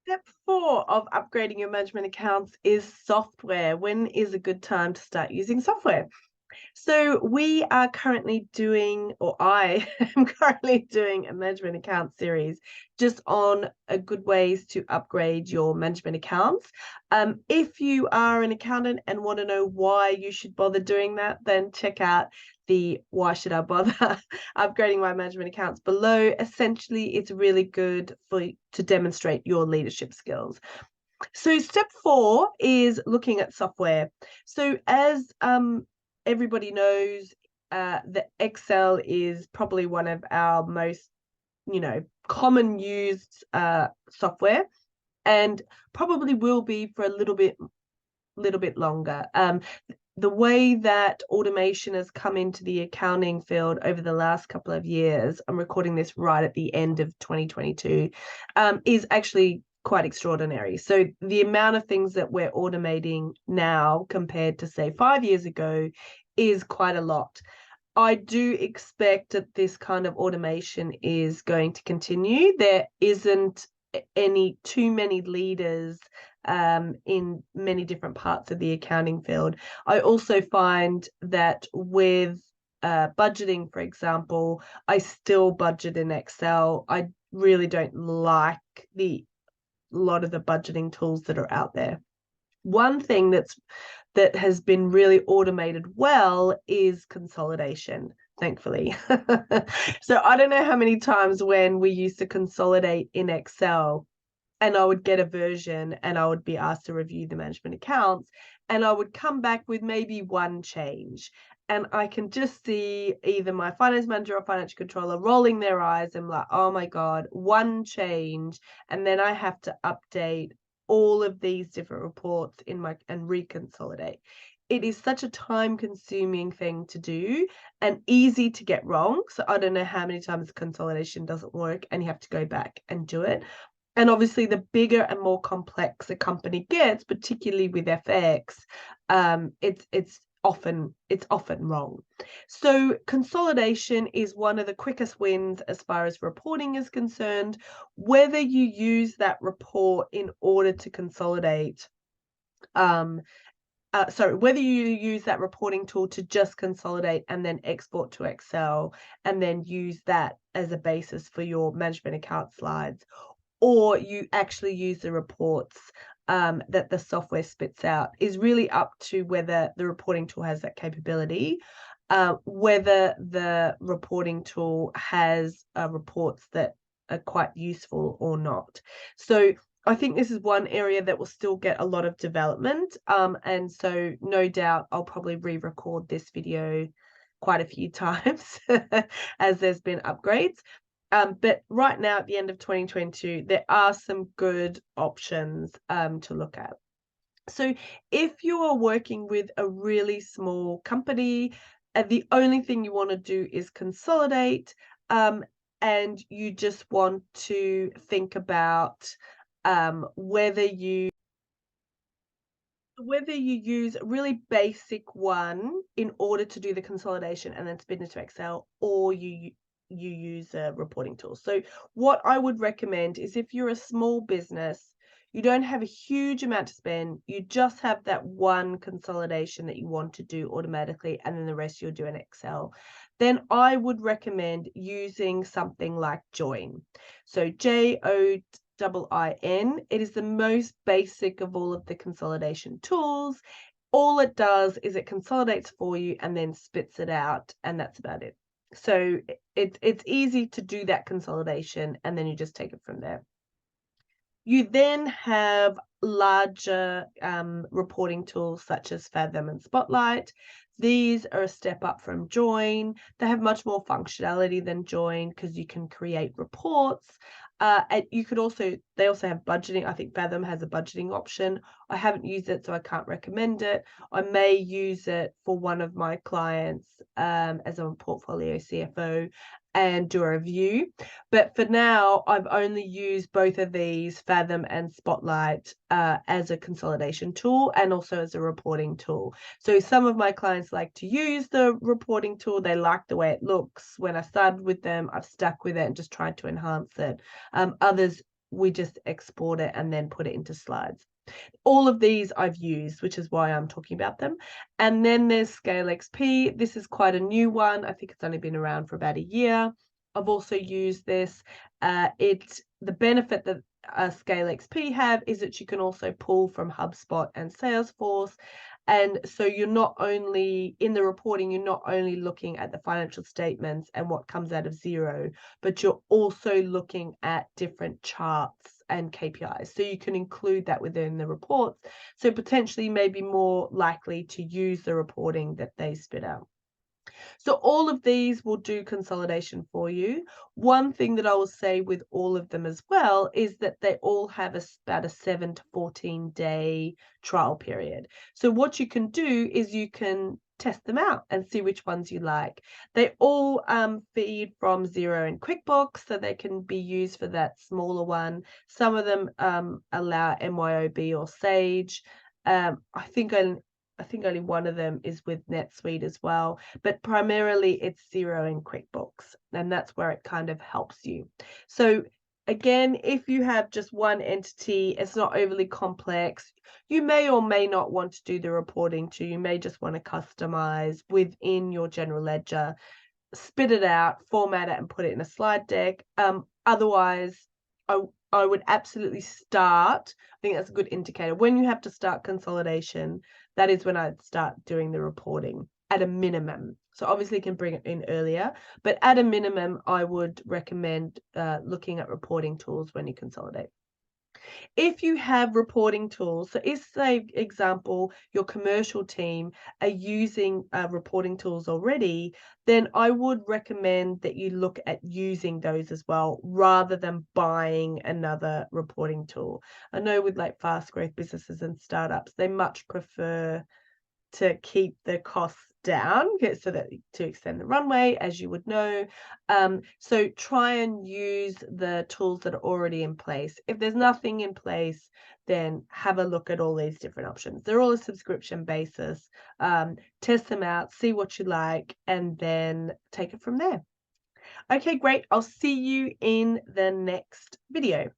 Step 4 of upgrading your management accounts is software. When is a good time to start using software? So we are currently doing, or I am currently doing a management account series just on a good ways to upgrade your management accounts. If you are an accountant and want to know why you should bother doing that, then check out the why should I bother upgrading my management accounts below. Essentially, it's really good to demonstrate your leadership skills. So step 4 is looking at software. So as everybody knows, that Excel is probably one of our most, common used software, and probably will be for a little bit longer. The way that automation has come into the accounting field over the last couple of years, I'm recording this right at the end of 2022, is actually quite extraordinary. So the amount of things that we're automating now compared to, say, 5 years ago is quite a lot. I do expect that this kind of automation is going to continue. There isn't too many leaders in many different parts of the accounting field. I also find that with budgeting, for example, I still budget in Excel. I really don't like the lot of the budgeting tools that are out there. One thing that has been really automated well is consolidation, thankfully. So I don't know how many times when we used to consolidate in Excel and I would get a version and I would be asked to review the management accounts, and I would come back with maybe one change. And I can just see either my finance manager or financial controller rolling their eyes and like, oh my God, one change. And then I have to update all of these different reports and reconsolidate. It is such a time consuming thing to do and easy to get wrong. So I don't know how many times consolidation doesn't work and you have to go back and do it. And obviously, the bigger and more complex a company gets, particularly with FX, it's often wrong. So consolidation is one of the quickest wins as far as reporting is concerned. Whether you use that report in order to consolidate, whether you use that reporting tool to just consolidate and then export to Excel and then use that as a basis for your management account slides, or you actually use the reports that the software spits out, is really up to whether the reporting tool has that capability, whether the reporting tool has reports that are quite useful or not. So I think this is one area that will still get a lot of development. And so no doubt I'll probably re-record this video quite a few times as there's been upgrades. But right now, at the end of 2022, there are some good options to look at. So if you are working with a really small company and the only thing you want to do is consolidate, and you just want to think about whether you use a really basic one in order to do the consolidation and then spin it to Excel, or you use a reporting tool. So what I would recommend is, if you're a small business, you don't have a huge amount to spend, you just have that one consolidation that you want to do automatically, and then the rest you'll do in Excel, then I would recommend using something like Join. So JOIN. It is the most basic of all of the consolidation tools. All it does is it consolidates for you and then spits it out, and that's about it. So it's easy to do that consolidation, and then you just take it from there. You then have larger reporting tools such as Fathom and Spotlight. These are a step up from Join. They have much more functionality than Join because you can create reports. And they also have budgeting. I think Fathom has a budgeting option. I haven't used it, so I can't recommend it. I may use it for one of my clients as a portfolio CFO and do a review. But for now, I've only used both of these, Fathom and Spotlight, as a consolidation tool and also as a reporting tool. So some of my clients like to use the reporting tool. They like the way it looks. When I started with them, I've stuck with it and just tried to enhance it. Others we just export it and then put it into slides. All of these I've used, which is why I'm talking about them. And then there's Scale XP. This is quite a new one. I think it's only been around for about a year. I've also used this. The benefit that Scale XP have is that you can also pull from HubSpot and Salesforce. And so you're not only in the reporting, you're not only looking at the financial statements and what comes out of Xero, but you're also looking at different charts and KPIs. So you can include that within the reports. So potentially maybe more likely to use the reporting that they spit out. So all of these will do consolidation for you. One thing that I will say with all of them as well is that they all have about a 7 to 14 day trial period. So what you can do is you can test them out and see which ones you like. They all feed from Xero and QuickBooks, so they can be used for that smaller one. Some of them allow MYOB or Sage. I think only one of them is with NetSuite as well, but primarily it's Xero and QuickBooks, and that's where it kind of helps you. So again, if you have just one entity, it's not overly complex. You may or may not want to do the reporting too. You may just want to customize within your general ledger, spit it out, format it, and put it in a slide deck. Otherwise, I would absolutely start. I think that's a good indicator. When you have to start consolidation, that is when I'd start doing the reporting at a minimum. So obviously you can bring it in earlier, but at a minimum, I would recommend looking at reporting tools when you consolidate. If you have reporting tools, so if, say, example, your commercial team are using reporting tools already, then I would recommend that you look at using those as well, rather than buying another reporting tool. I know with like fast growth businesses and startups, they much prefer to keep the costs down, so that to extend the runway, as you would know. So try and use the tools that are already in place. If there's nothing in place, then have a look at all these different options. They're all a subscription basis. Test them out, see what you like, and then take it from there. Okay, great. I'll see you in the next video.